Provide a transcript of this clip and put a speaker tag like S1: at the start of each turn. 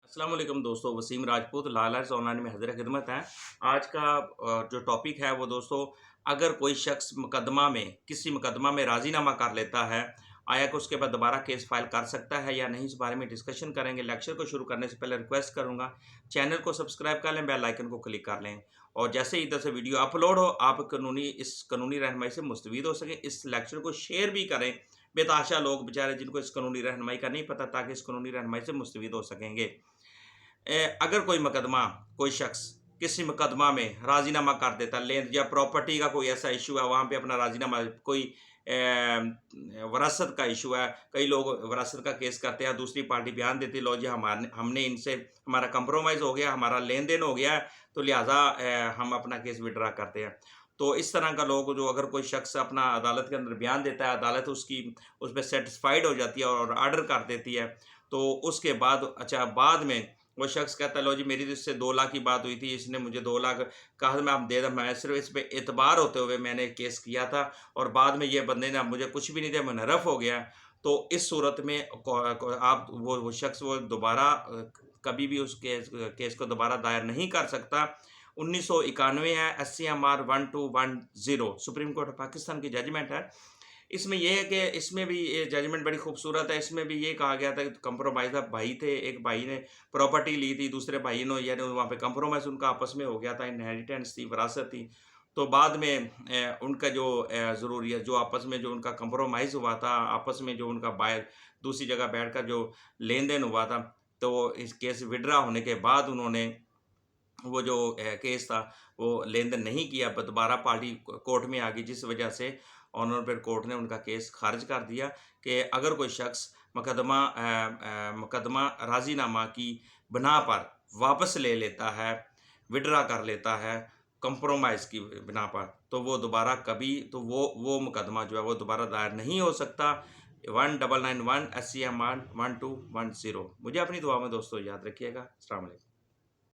S1: अस्सलाम वालेकुम दोस्तों, वसीम राजपूत लालर्स ऑनलाइन में हाज़िर खिदमत है। आज का जो टॉपिक है वो दोस्तों, अगर कोई शख्स किसी मुकदमा में राज़ीनामा कर लेता है, आया कि उसके बाद दोबारा केस फाइल कर सकता है या नहीं, इस बारे में डिस्कशन करेंगे। लेक्चर को शुरू करने से पहले रिक्वेस्ट करूँगा, चैनल को सब्सक्राइब कर लें, बेल आइकन को क्लिक कर लें और जैसे ही इधर से वीडियो अपलोड हो, आप इस कानूनी रहनुमाई से मुस्तफ़ीद हो सकें। इस लेक्चर को शेयर भी करें, बेतहाशा लोग बेचारे जिनको इस कानूनी रहनुमाई का नहीं पता, ताकि इस कानूनी रहनुमाई से मुस्तफ़ीद हो सकेंगे। अगर कोई शख्स किसी मुकदमा में राज़ीनामा कर देता है, लें या प्रॉपर्टी का कोई ऐसा इश्यू है, वहाँ पे अपना राज़ीनामा, कोई वरासत का इश्यू है, कई लोग वरासत का केस करते हैं, दूसरी पार्टी बयान देती है, लो जी हमने इनसे हमारा कंप्रोमाइज़ हो गया, हमारा लेन-देन हो गया है, तो लिहाज़ा हम अपना केस विथड्रॉ करते हैं। तो इस तरह का लोग जो अगर कोई शख्स अपना अदालत के अंदर बयान देता है, अदालत उस पे सैटिस्फाइड हो जाती है और ऑर्डर कर देती है, तो उसके बाद बाद में वो शख्स कहता है, लो जी मेरी तो इससे 2 लाख की बात हुई थी, इसने मुझे 2 लाख कहा था, मैं आप दे दूँ, मैं सिर्फ़ इस पे एतबार होते हुए मैंने केस किया था और बाद में ये बंदे ने मुझे कुछ भी नहीं दिया, मुनर्रफ़ हो गया। तो इस सूरत में को को आप वो शख्स वो दोबारा कभी भी उस केस को दोबारा दायर नहीं कर सकता। 1991 है, SCMR 1210 supreme court of Pakistan की जजमेंट है। इसमें ये है कि इसमें भी ये जजमेंट बड़ी खूबसूरत है। इसमें भी ये कहा गया था कि कंप्रोमाइज़ भाई थे, एक भाई ने प्रॉपर्टी ली थी, दूसरे भाई ने यानी वहाँ पे कंप्रोमाइज़ उनका आपस में हो गया था, इनहेरिटेंस थी, विरासत थी। तो बाद में उनका जो ज़रूरी है, जो आपस में जो उनका कंप्रोमाइज़ हुआ था, आपस में जो उनका दूसरी जगह बैठकर जो लेन-देन हुआ था, तो इस केस विथड्रॉ होने के बाद उन्होंने वो जो केस था, वो लेन-देन नहीं किया, ब दोबारा पार्टी कोर्ट में आ गई, जिस वजह से ऑनरेबल कोर्ट ने उनका केस खारिज कर दिया कि अगर कोई शख्स मुकदमा राज़ीनामा की बिना पर वापस ले लेता है, विथड्रॉ कर लेता है, कंप्रोमाइज़ की बिना पर, तो वो दोबारा कभी तो वो मुकदमा जो है वो दोबारा दायर नहीं हो सकता। 1991 SCMR 1210। मुझे अपनी दुआ में दोस्तों याद रखिएगा। अस्सलाम वालेकुम।